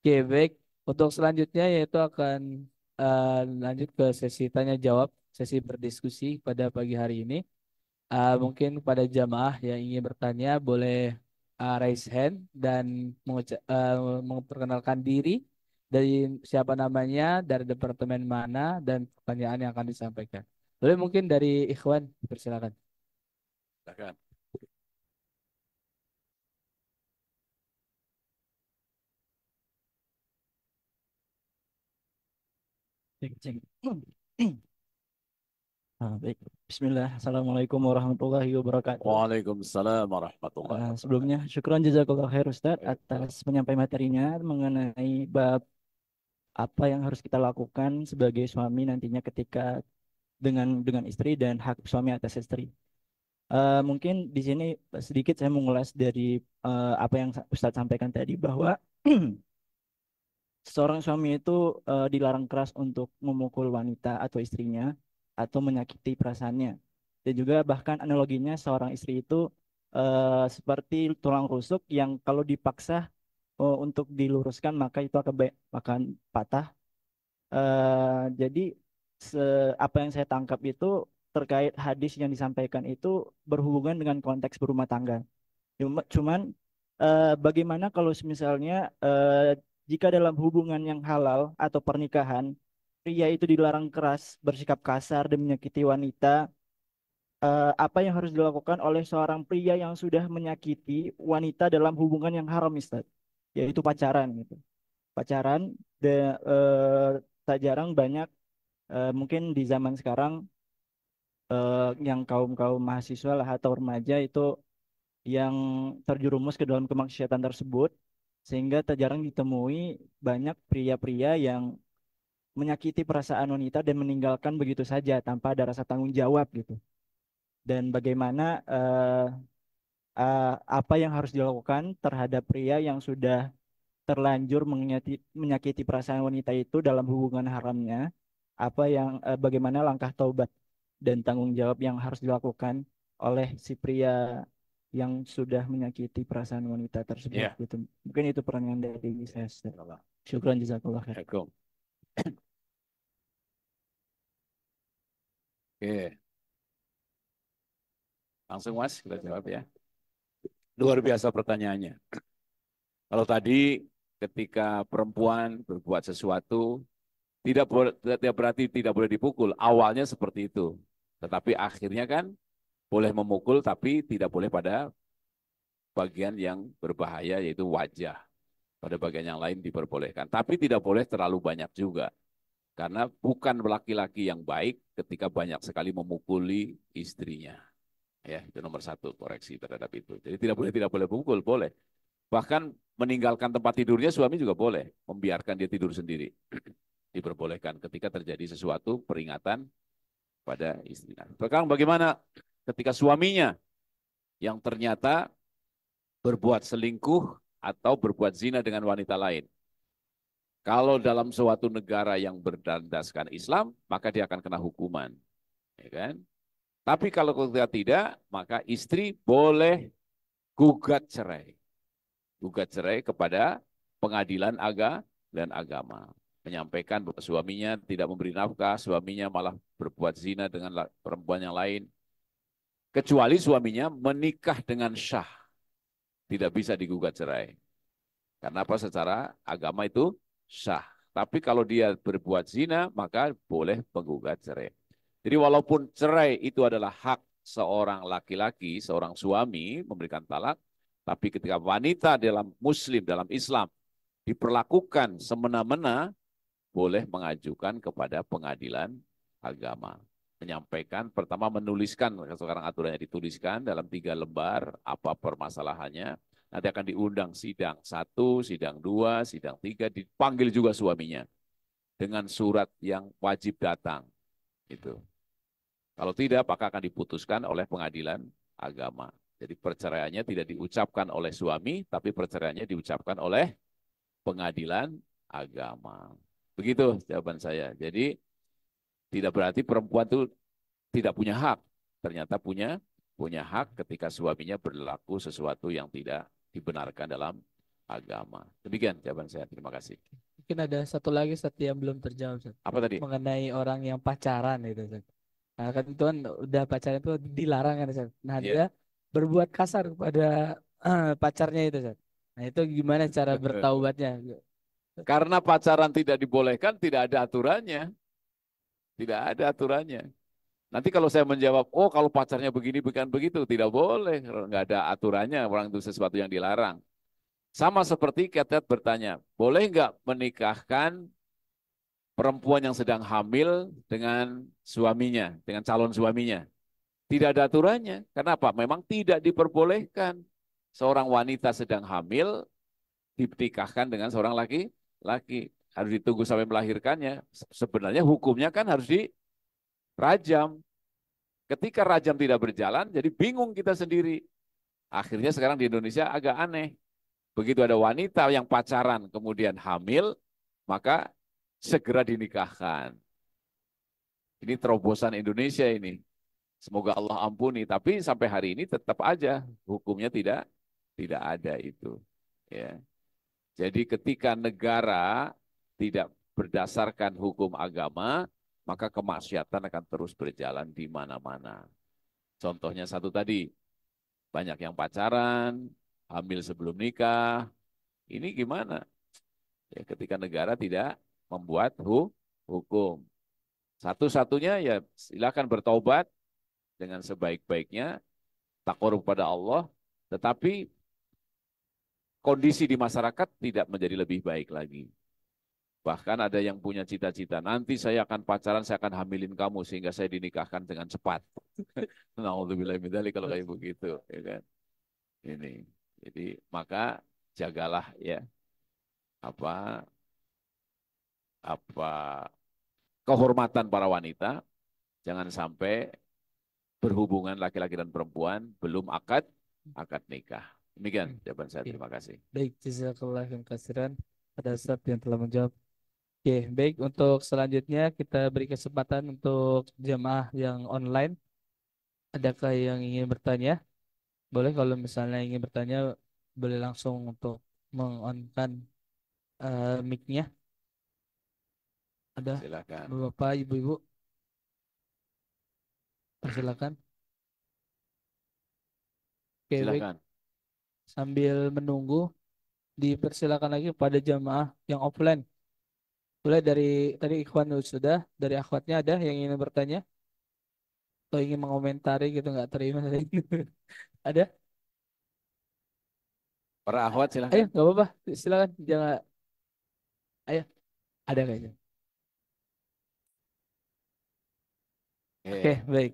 Oke, baik. Untuk selanjutnya yaitu akan lanjut ke sesi tanya jawab, sesi berdiskusi pada pagi hari ini. Mungkin pada jamaah yang ingin bertanya boleh raise hand dan memperkenalkan diri dari siapa namanya, dari departemen mana dan pertanyaan yang akan disampaikan. Boleh mungkin dari Ikhwan, persilakan. Silakan. Cek, cek. Baik. Bismillah. Assalamualaikum warahmatullahi wabarakatuh. Waalaikumsalam warahmatullahi wabarakatuh. Sebelumnya, syukran jazakallah khair Ustaz atas penyampaian materinya mengenai bab apa yang harus kita lakukan sebagai suami nantinya ketika dengan istri dan hak suami atas istri. Mungkin di sini sedikit saya mengulas dari apa yang Ustaz sampaikan tadi bahwa seorang suami itu dilarang keras untuk memukul wanita atau istrinya atau menyakiti perasaannya. Dan juga bahkan analoginya seorang istri itu seperti tulang rusuk yang kalau dipaksa untuk diluruskan maka itu akan patah. Jadi apa yang saya tangkap itu terkait hadis yang disampaikan itu berhubungan dengan konteks berumah tangga. Cuman bagaimana kalau misalnya jika dalam hubungan yang halal atau pernikahan, pria itu dilarang keras, bersikap kasar dan menyakiti wanita, apa yang harus dilakukan oleh seorang pria yang sudah menyakiti wanita dalam hubungan yang haram, Ustaz, yaitu pacaran gitu. Pacaran tak jarang banyak mungkin di zaman sekarang yang kaum-kaum mahasiswa lah atau remaja itu yang terjerumus ke dalam kemaksiatan tersebut sehingga tak jarang ditemui banyak pria-pria yang menyakiti perasaan wanita dan meninggalkan begitu saja tanpa ada rasa tanggung jawab gitu. Dan bagaimana apa yang harus dilakukan terhadap pria yang sudah terlanjur menyakiti perasaan wanita itu dalam hubungan haramnya, apa yang bagaimana langkah taubat dan tanggung jawab yang harus dilakukan oleh si pria yang sudah menyakiti perasaan wanita tersebut gitu. Mungkin itu pertanyaan dari saya. Syukran jazakallah khair. Oke. Langsung Mas, kita jawab ya. Luar biasa pertanyaannya. Kalau tadi ketika perempuan berbuat sesuatu, tidak berarti tidak boleh dipukul. Awalnya seperti itu. Tetapi akhirnya kan boleh memukul, tapi tidak boleh pada bagian yang berbahaya, yaitu wajah. Pada bagian yang lain diperbolehkan. Tapi tidak boleh terlalu banyak juga. Karena bukan laki-laki yang baik ketika banyak sekali memukuli istrinya. Ya, itu nomor satu, koreksi terhadap itu. Jadi tidak boleh pukul, boleh. Bahkan meninggalkan tempat tidurnya suami juga boleh, membiarkan dia tidur sendiri. Diperbolehkan ketika terjadi sesuatu peringatan pada istri. Sekarang bagaimana ketika suaminya yang ternyata berbuat selingkuh atau berbuat zina dengan wanita lain? Kalau dalam suatu negara yang berdasarkan Islam, maka dia akan kena hukuman. Ya kan? Tapi kalau ketika tidak, maka istri boleh gugat cerai. Gugat cerai kepada pengadilan dan agama. Menyampaikan bahwa suaminya tidak memberi nafkah, suaminya malah berbuat zina dengan perempuan yang lain. Kecuali suaminya menikah dengan syah. Tidak bisa digugat cerai. Karena apa? Secara agama itu sah. Tapi kalau dia berbuat zina, maka boleh menggugat cerai. Jadi walaupun cerai itu adalah hak seorang laki-laki, seorang suami memberikan talak, tapi ketika wanita dalam Muslim, dalam Islam, diperlakukan semena-mena, boleh mengajukan kepada pengadilan agama. menyampaikan, pertama menuliskan, sekarang aturannya dituliskan dalam 3 lembar, apa permasalahannya, nanti akan diundang sidang 1, sidang 2, sidang 3, dipanggil juga suaminya dengan surat yang wajib datang. Itu. Kalau tidak, maka akan diputuskan oleh pengadilan agama. Jadi perceraiannya tidak diucapkan oleh suami, tapi perceraiannya diucapkan oleh pengadilan agama. Begitu jawaban saya. Jadi tidak berarti perempuan itu tidak punya hak. Ternyata punya hak ketika suaminya berlaku sesuatu yang tidak dibenarkan dalam agama. Demikian jawaban saya. Terima kasih. Mungkin ada satu lagi satu yang belum terjawab, Ustaz. Apa tadi? Mengenai orang yang pacaran itu, Ustaz. Nah, kan itu kan udah pacaran itu dilarang kan, Ustaz. Nah, dia Ya. berbuat kasar kepada pacarnya itu, Ustaz. Nah, itu gimana cara bertaubatnya? Karena pacaran tidak dibolehkan, tidak ada aturannya. Tidak ada aturannya. Nanti kalau saya menjawab, oh kalau pacarnya begini, bukan begitu, tidak boleh. Nggak ada aturannya, orang itu sesuatu yang dilarang. Sama seperti kita bertanya, boleh nggak menikahkan perempuan yang sedang hamil dengan suaminya, dengan calon suaminya? Tidak ada aturannya. Kenapa? Memang tidak diperbolehkan. Seorang wanita sedang hamil dinikahkan dengan seorang laki. Harus ditunggu sampai melahirkannya. Sebenarnya hukumnya kan harus dirajam. Ketika rajam tidak berjalan, jadi bingung kita sendiri. Akhirnya sekarang di Indonesia agak aneh. Begitu ada wanita yang pacaran kemudian hamil, maka segera dinikahkan. Ini terobosan Indonesia ini. Semoga Allah ampuni. Tapi sampai hari ini tetap aja hukumnya tidak ada itu. Ya. Jadi ketika negara tidak berdasarkan hukum agama, maka kemaksiatan akan terus berjalan di mana-mana. Contohnya satu tadi, banyak yang pacaran, hamil sebelum nikah. Ini gimana? Ya, ketika negara tidak membuat hukum. Satu-satunya ya silakan bertaubat dengan sebaik-baiknya, takwa kepada Allah, tetapi kondisi di masyarakat tidak menjadi lebih baik lagi. Bahkan ada yang punya cita-cita, nanti saya akan pacaran, saya akan hamilin kamu sehingga saya dinikahkan dengan cepat. Nauzubillah min dzalik kalau kayak begitu, ya kan? Ini. Jadi maka jagalah ya apa apa kehormatan para wanita, jangan sampai berhubungan laki-laki dan perempuan belum akad nikah. Demikian jawaban saya. Oke. Terima kasih. Baik, jazakallah khairan pada Ustaz yang telah menjawab. Oke, baik, untuk selanjutnya kita beri kesempatan untuk jemaah yang online. Adakah yang ingin bertanya? Boleh kalau misalnya ingin bertanya, boleh langsung untuk meng-on-kan mic-nya. Ada Silakan. Bapak, Ibu-ibu, silakan. Oke, baik. Silakan. Sambil menunggu, dipersilakan lagi pada jemaah yang offline. Boleh dari tadi Ikhwan sudah, dari akhwatnya ada yang ingin bertanya atau ingin mengomentari gitu nggak terima tadi. Ada? Para akhwat Ayo, silakan. nggak apa-apa, silakan. Jangan, ayo, ada kayaknya. Oke, baik.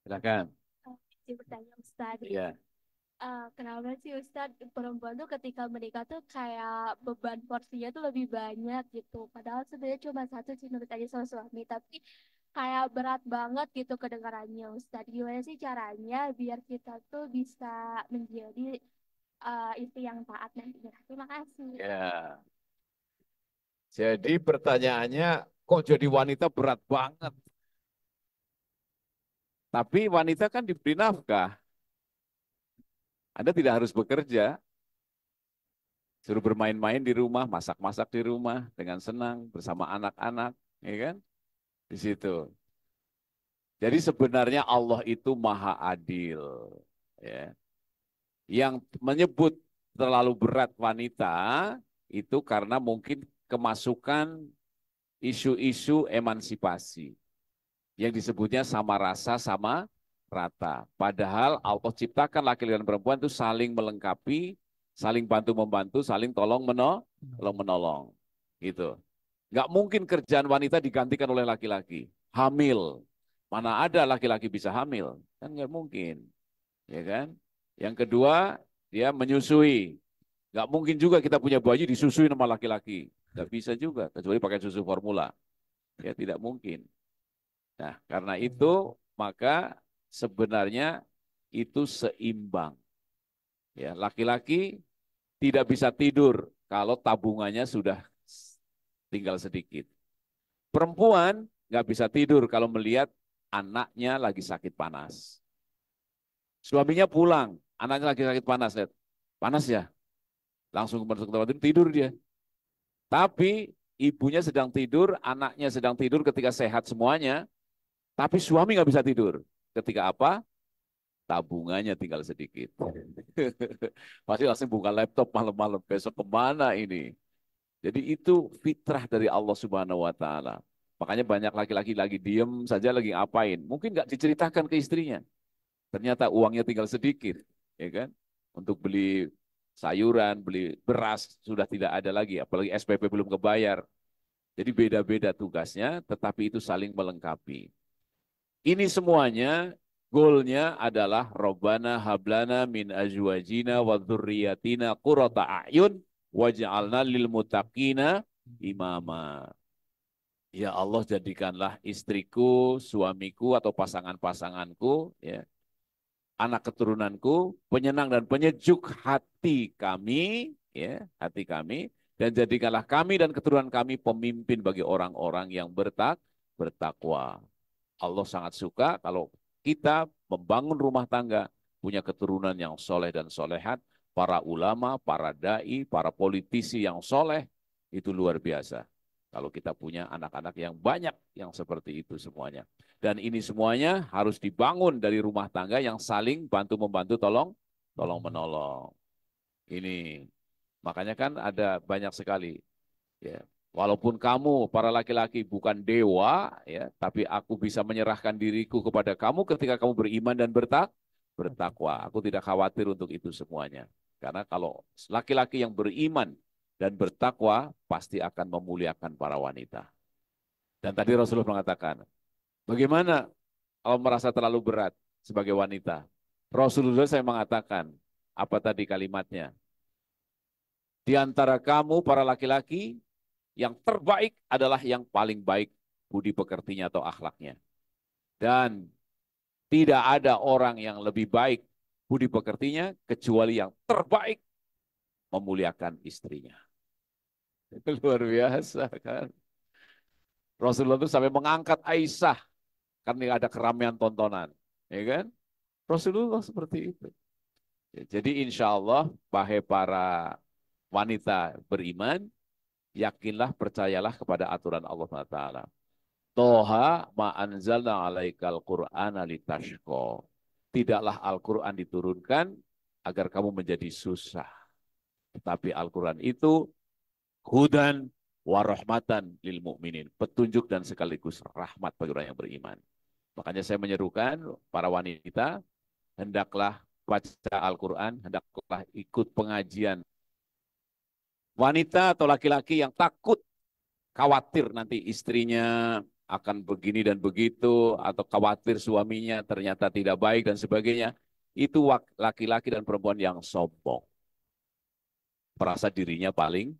Silakan. Izin bertanya Ustadz, Iya. kenapa sih Ustadz perempuan tuh ketika menikah tuh kayak beban porsinya tuh lebih banyak gitu. Padahal sebenarnya cuma satu sih menurut aja sama suami, tapi kayak berat banget gitu kedengarannya Ustadz. Gimana sih caranya biar kita tuh bisa menjadi istri yang taat nantinya? Terima kasih. Ya. Jadi pertanyaannya, kok jadi wanita berat banget? Tapi wanita kan diberi nafkah. Anda tidak harus bekerja. Suruh bermain-main di rumah, masak-masak di rumah dengan senang bersama anak-anak, ya kan? Di situ. Jadi sebenarnya Allah itu maha adil. Ya. Yang menyebut terlalu berat wanita itu karena mungkin kemasukan isu-isu emansipasi. Yang disebutnya sama rasa, sama rata. Padahal Allah ciptakan laki-laki dan perempuan itu saling melengkapi, saling bantu-membantu, saling tolong-menolong. Gitu. Nggak mungkin kerjaan wanita digantikan oleh laki-laki. Hamil. Mana ada laki-laki bisa hamil? Kan nggak mungkin. Ya kan? Yang kedua, dia menyusui. Nggak mungkin juga kita punya bayi disusui sama laki-laki. Nggak bisa juga, kecuali pakai susu formula. Ya tidak mungkin. Nah, karena itu maka sebenarnya itu seimbang. Ya, laki-laki tidak bisa tidur kalau tabungannya sudah tinggal sedikit. Perempuan nggak bisa tidur kalau melihat anaknya lagi sakit panas. Suaminya pulang, anaknya lagi sakit panas, lihat. Panas ya, langsung masuk ke tempat tidur dia. Tapi ibunya sedang tidur, anaknya sedang tidur ketika sehat semuanya, tapi suami nggak bisa tidur. Ketika apa? Tabungannya tinggal sedikit. Pasti langsung buka laptop malam-malam, besok kemana ini? Jadi itu fitrah dari Allah Subhanahu Wa Taala. Makanya banyak laki-laki lagi diem saja lagi ngapain. Mungkin nggak diceritakan ke istrinya. Ternyata uangnya tinggal sedikit, ya kan? Untuk beli sayuran, beli beras sudah tidak ada lagi, apalagi SPP belum kebayar. Jadi beda-beda tugasnya, tetapi itu saling melengkapi. Ini semuanya goalnya adalah Rabbana hablana min azwajina wa dzurriyyatina qurrata a'yun waj'alna lil muttaqina imama. Ya Allah, jadikanlah istriku, suamiku atau pasangan-pasanganku, ya, anak keturunanku, penyenang dan penyejuk hati kami, ya, hati kami, dan jadikanlah kami dan keturunan kami pemimpin bagi orang-orang yang bertakwa. Allah sangat suka kalau kita membangun rumah tangga, punya keturunan yang soleh dan solehat, para ulama, para dai, para politisi yang soleh, itu luar biasa. Kalau kita punya anak-anak yang banyak yang seperti itu semuanya. Dan ini semuanya harus dibangun dari rumah tangga yang saling bantu-membantu, tolong-menolong. Ini, makanya kan ada banyak sekali. Ya, walaupun kamu para laki-laki bukan dewa, ya, tapi aku bisa menyerahkan diriku kepada kamu ketika kamu beriman dan bertakwa. Aku tidak khawatir untuk itu semuanya. Karena kalau laki-laki yang beriman dan bertakwa pasti akan memuliakan para wanita. Dan tadi Rasulullah mengatakan, bagaimana kalau merasa terlalu berat sebagai wanita? Rasulullah saya mengatakan, apa tadi kalimatnya? Di antara kamu para laki-laki, yang terbaik adalah yang paling baik budi pekertinya atau akhlaknya. Dan tidak ada orang yang lebih baik budi pekertinya kecuali yang terbaik memuliakan istrinya. Luar biasa kan. Rasulullah itu sampai mengangkat Aisyah karena ada keramaian tontonan. Ya kan? Rasulullah seperti itu. Ya, jadi insya Allah, wahai para wanita beriman, yakinlah, percayalah kepada aturan Allah Taala. Toha ma anzalna alaikal Qur'ana litashqa. Tidaklah Al-Quran diturunkan agar kamu menjadi susah. Tetapi Al-Quran itu hudan warahmatan lil mu'minin. Petunjuk dan sekaligus rahmat bagi orang yang beriman. Makanya saya menyerukan para wanita, hendaklah baca Al-Quran, hendaklah ikut pengajian. Wanita atau laki-laki yang takut, khawatir nanti istrinya akan begini dan begitu, atau khawatir suaminya ternyata tidak baik dan sebagainya, itu laki-laki dan perempuan yang sombong. Merasa dirinya paling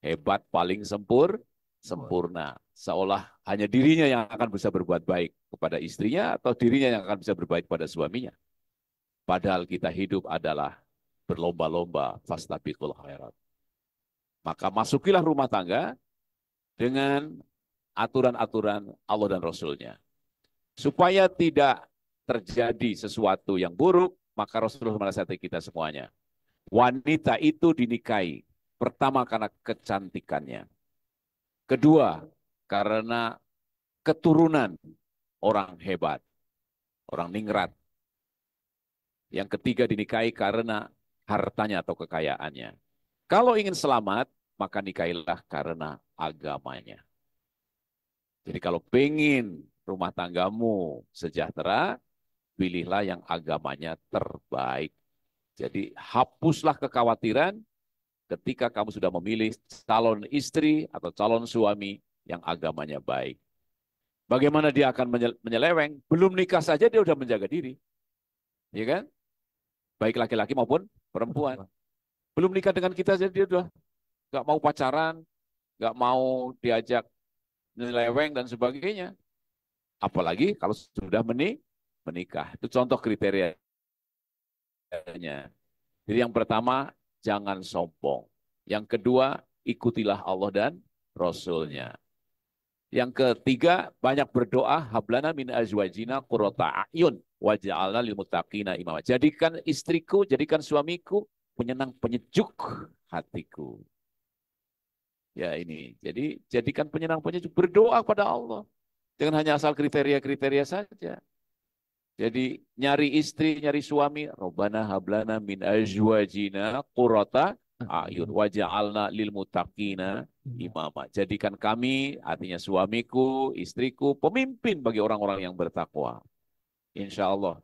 hebat, paling sempurna. Seolah hanya dirinya yang akan bisa berbuat baik kepada istrinya, atau dirinya yang akan bisa berbaik pada suaminya. Padahal kita hidup adalah berlomba-lomba, fastabiqul khairat. Maka masukilah rumah tangga dengan aturan-aturan Allah dan Rasul-Nya. Supaya tidak terjadi sesuatu yang buruk, maka Rasulullah menasihati kita semuanya. Wanita itu dinikahi, pertama karena kecantikannya. Kedua, karena keturunan orang hebat, orang ningrat. Yang ketiga dinikahi karena hartanya atau kekayaannya. Kalau ingin selamat, maka nikahilah karena agamanya. Jadi kalau pengen rumah tanggamu sejahtera, pilihlah yang agamanya terbaik. Jadi hapuslah kekhawatiran ketika kamu sudah memilih calon istri atau calon suami yang agamanya baik. Bagaimana dia akan menyeleweng? Belum nikah saja dia sudah menjaga diri. Ya kan? Baik laki-laki maupun perempuan. Belum nikah dengan kita saja dia sudah nggak mau pacaran, nggak mau diajak menyeleweng dan sebagainya. Apalagi kalau sudah menikah. Itu contoh kriterianya. Jadi yang pertama, jangan sombong. Yang kedua, ikutilah Allah dan Rasul-Nya. Yang ketiga, banyak berdoa, hablana min azwajina qurrata a'yun waj'alna lil muttaqina imama. Jadikan istriku, jadikan suamiku penyenang penyejuk hatiku. Ya ini, jadi jadikan penyenang penyejuk, berdoa pada Allah. Jangan hanya asal kriteria-kriteria saja. Jadi nyari istri, nyari suami, Rabbana hablana min azwajina qurrata a'yun waj'alna lil muttaqina imama. Jadikan kami, artinya suamiku, istriku, pemimpin bagi orang-orang yang bertakwa. Insya Allah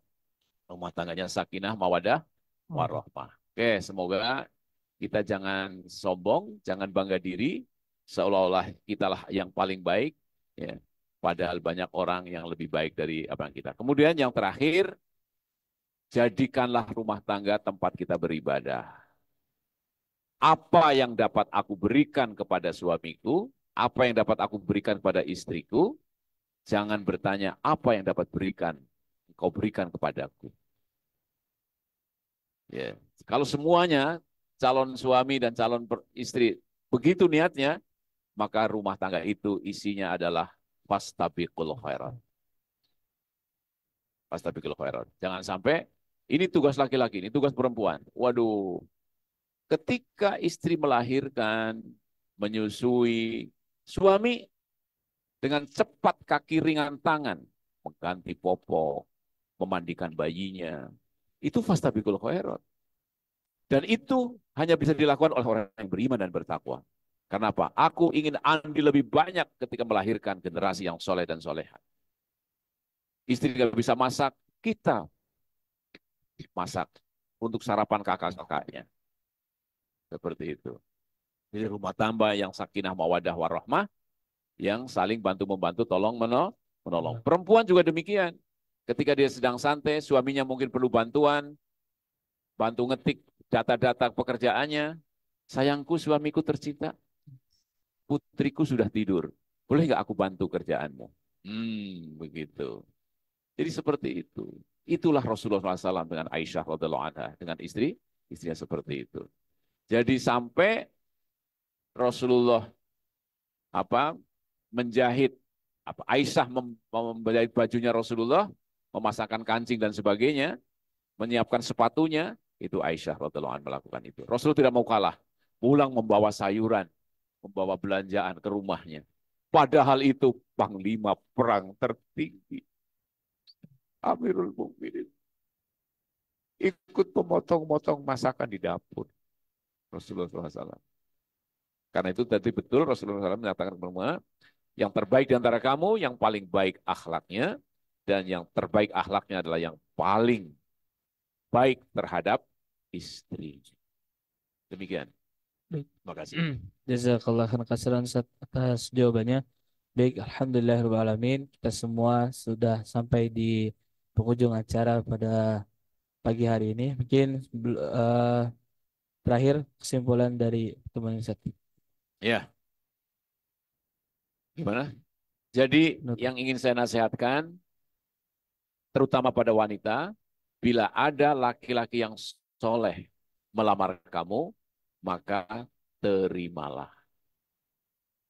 rumah tangganya sakinah, mawadah, warahmah. Oke, semoga kita jangan sombong, jangan bangga diri, seolah-olah kitalah yang paling baik, ya. Padahal banyak orang yang lebih baik dari apa yang kita. Kemudian yang terakhir, jadikanlah rumah tangga tempat kita beribadah. Apa yang dapat aku berikan kepada suamiku, apa yang dapat aku berikan kepada istriku, jangan bertanya apa yang dapat kau berikan kepadaku. Ya. Kalau semuanya calon suami dan calon istri begitu niatnya, maka rumah tangga itu isinya adalah fastabiqul khairat. Fastabiqul khairat. Jangan sampai ini tugas laki-laki, ini tugas perempuan. Waduh. Ketika istri melahirkan, menyusui, suami dengan cepat kaki ringan tangan mengganti popok, memandikan bayinya. Itu fastabiqul khairat. Dan itu hanya bisa dilakukan oleh orang yang beriman dan bertakwa. Karena apa? Aku ingin andil lebih banyak ketika melahirkan generasi yang soleh dan soleha. Istri tidak bisa masak, kita masak untuk sarapan kakak-kakaknya. Seperti itu. Jadi rumah tangga yang sakinah mawadah warahmah, yang saling bantu-membantu, tolong menolong. Perempuan juga demikian. Ketika dia sedang santai, suaminya mungkin perlu bantuan, bantu ngetik data-data pekerjaannya. Sayangku, suamiku tercinta, putriku sudah tidur. Boleh nggak aku bantu kerjaanmu? Begitu. Jadi seperti itu. Itulah Rasulullah SAW dengan Aisyah radhiyallahu anha, dengan istrinya seperti itu. Jadi sampai Rasulullah menjahit Aisyah menjahit bajunya Rasulullah, memasangkan kancing dan sebagainya, menyiapkan sepatunya, itu Aisyah radhiyallahu anha melakukan itu. Rasul tidak mau kalah, pulang membawa sayuran, membawa belanjaan ke rumahnya. Padahal itu panglima perang tertinggi, Amirul Mukminin, ikut memotong-motong masakan di dapur Rasulullah SAW. Karena itu tadi betul Rasulullah SAW menyatakan bahwa yang terbaik di antara kamu, yang paling baik akhlaknya, dan yang terbaik akhlaknya adalah yang paling baik terhadap istri. Demikian. Terima kasih. Jazakallah khairan atas jawabannya. Baik, alhamdulillahirrahmanirrahim. Kita semua sudah sampai di penghujung acara pada pagi hari ini. Mungkin terakhir kesimpulan dari teman Ustaz. Ya. Gimana? Jadi yang ingin saya nasihatkan, terutama pada wanita, bila ada laki-laki yang soleh melamar kamu, maka terimalah.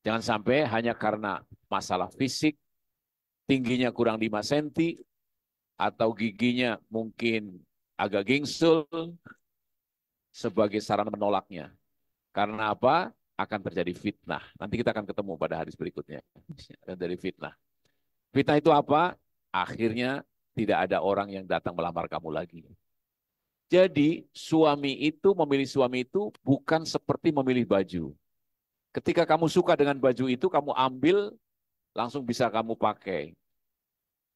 Jangan sampai hanya karena masalah fisik, tingginya kurang 5 cm, atau giginya mungkin agak gingsul, sebagai sarana menolaknya. Karena apa? Akan terjadi fitnah. Nanti kita akan ketemu pada hadis berikutnya. Dari fitnah. Fitnah itu apa? Akhirnya tidak ada orang yang datang melamar kamu lagi. Jadi memilih suami itu bukan seperti memilih baju. Ketika kamu suka dengan baju itu, kamu ambil, langsung bisa kamu pakai.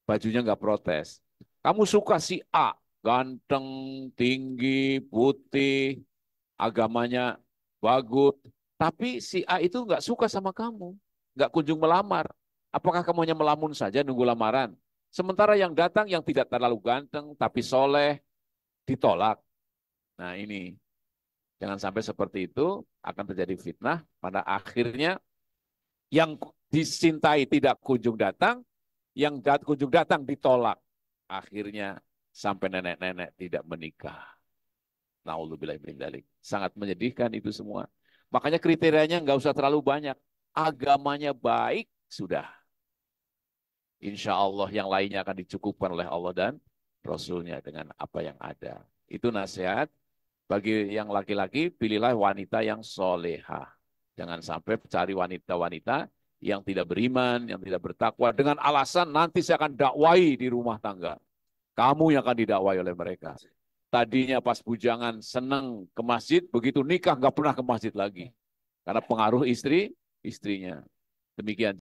Bajunya nggak protes. Kamu suka si A, ganteng, tinggi, putih, agamanya bagus, tapi si A itu nggak suka sama kamu, nggak kunjung melamar. Apakah kamu hanya melamun saja nunggu lamaran? Sementara yang datang yang tidak terlalu ganteng, tapi soleh, ditolak. Nah ini, jangan sampai seperti itu, akan terjadi fitnah. Pada akhirnya yang dicintai tidak kunjung datang, yang kunjung datang ditolak. Akhirnya sampai nenek-nenek tidak menikah. Na'udzubillah min dzalik. Sangat menyedihkan itu semua. Makanya kriterianya nggak usah terlalu banyak. Agamanya baik, sudah. Insya Allah yang lainnya akan dicukupkan oleh Allah dan Rasulnya dengan apa yang ada. Itu nasihat. Bagi yang laki-laki, pilihlah wanita yang soleha. Jangan sampai cari wanita-wanita yang tidak beriman, yang tidak bertakwa, dengan alasan nanti saya akan dakwai di rumah tangga. Kamu yang akan didakwai oleh mereka. Tadinya pas bujangan senang ke masjid, begitu nikah nggak pernah ke masjid lagi. Karena pengaruh istrinya. Demikian.